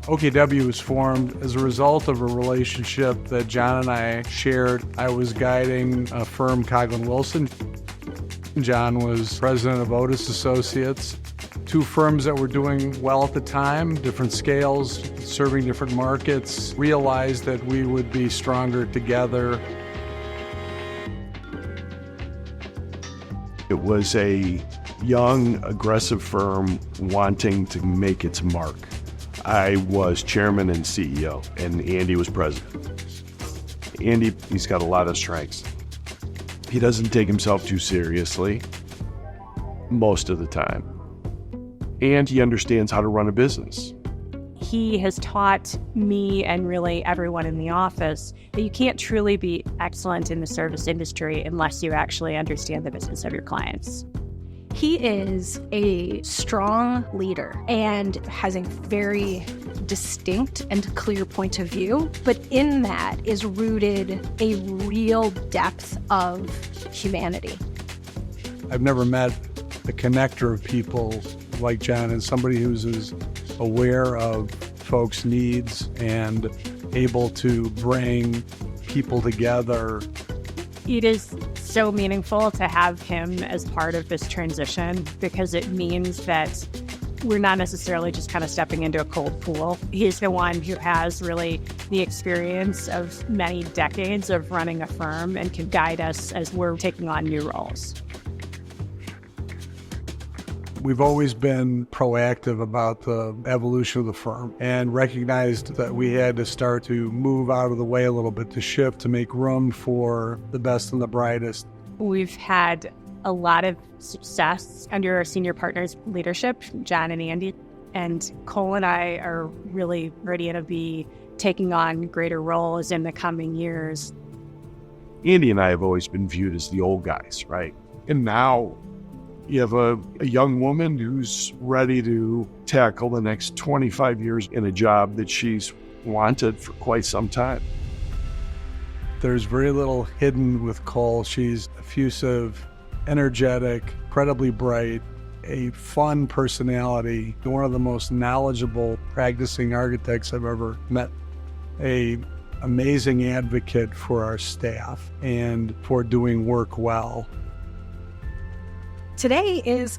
OKW was formed as a result of a relationship that John and I shared. I was guiding a firm, Coughlin Wilson. John was president of Otis Associates, two firms that were doing well at the time, different scales, serving different markets, realized that we would be stronger together. It was a young, aggressive firm wanting to make its mark. I was chairman and CEO, and Andy was president. Andy, he's got a lot of strengths. He doesn't take himself too seriously most of the time. And he understands how to run a business. He has taught me and really everyone in the office that you can't truly be excellent in the service industry unless you actually understand the business of your clients. He is a strong leader and has a very distinct and clear point of view, but in that is rooted a real depth of humanity. I've never met a connector of people like John, and somebody who's as aware of folks' needs and able to bring people together. It is so meaningful to have him as part of this transition because it means that we're not necessarily just kind of stepping into a cold pool. He's the one who has really the experience of many decades of running a firm and can guide us as we're taking on new roles. We've always been proactive about the evolution of the firm and recognized that we had to start to move out of the way a little bit, to shift, to make room for the best and the brightest. We've had a lot of success under our senior partners' leadership, John and Andy, and Cole and I are really ready to be taking on greater roles in the coming years. Andy and I have always been viewed as the old guys, right? And now you have a young woman who's ready to tackle the next 25 years in a job that she's wanted for quite some time. There's very little hidden with Cole. She's effusive, energetic, incredibly bright, a fun personality, one of the most knowledgeable practicing architects I've ever met, an amazing advocate for our staff and for doing work well. Today is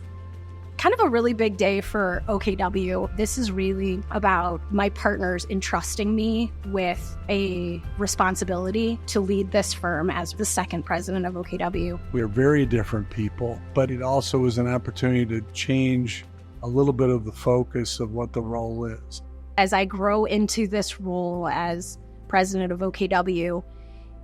kind of a really big day for OKW. This is really about my partners entrusting me with a responsibility to lead this firm as the second president of OKW. We are very different people, but it also is an opportunity to change a little bit of the focus of what the role is. As I grow into this role as president of OKW,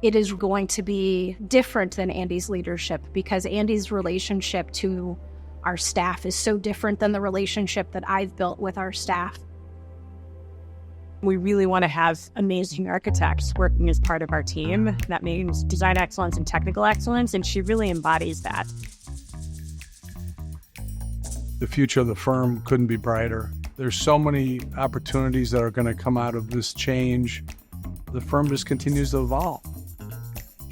it is going to be different than Andy's leadership because Andy's relationship to our staff is so different than the relationship that I've built with our staff. We really want to have amazing architects working as part of our team. That means design excellence and technical excellence, and she really embodies that. The future of the firm couldn't be brighter. There's so many opportunities that are going to come out of this change. The firm just continues to evolve.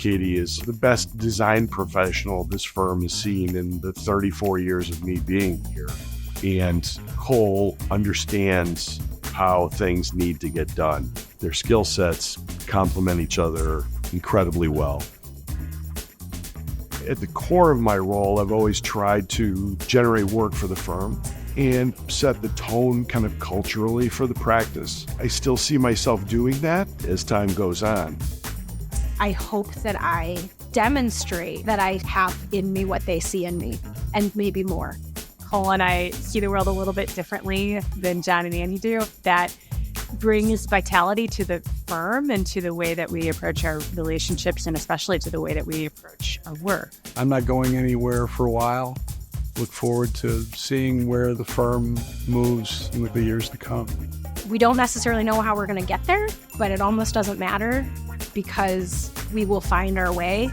Katie is the best design professional this firm has seen in the 34 years of me being here. And Cole understands how things need to get done. Their skill sets complement each other incredibly well. At the core of my role, I've always tried to generate work for the firm and set the tone kind of culturally for the practice. I still see myself doing that as time goes on. I hope that I demonstrate that I have in me what they see in me, and maybe more. Cole and I see the world a little bit differently than John and Andy do. That brings vitality to the firm and to the way that we approach our relationships, and especially to the way that we approach our work. I'm not going anywhere for a while. Look forward to seeing where the firm moves in the years to come. We don't necessarily know how we're going to get there, but it almost doesn't matter because we will find our way.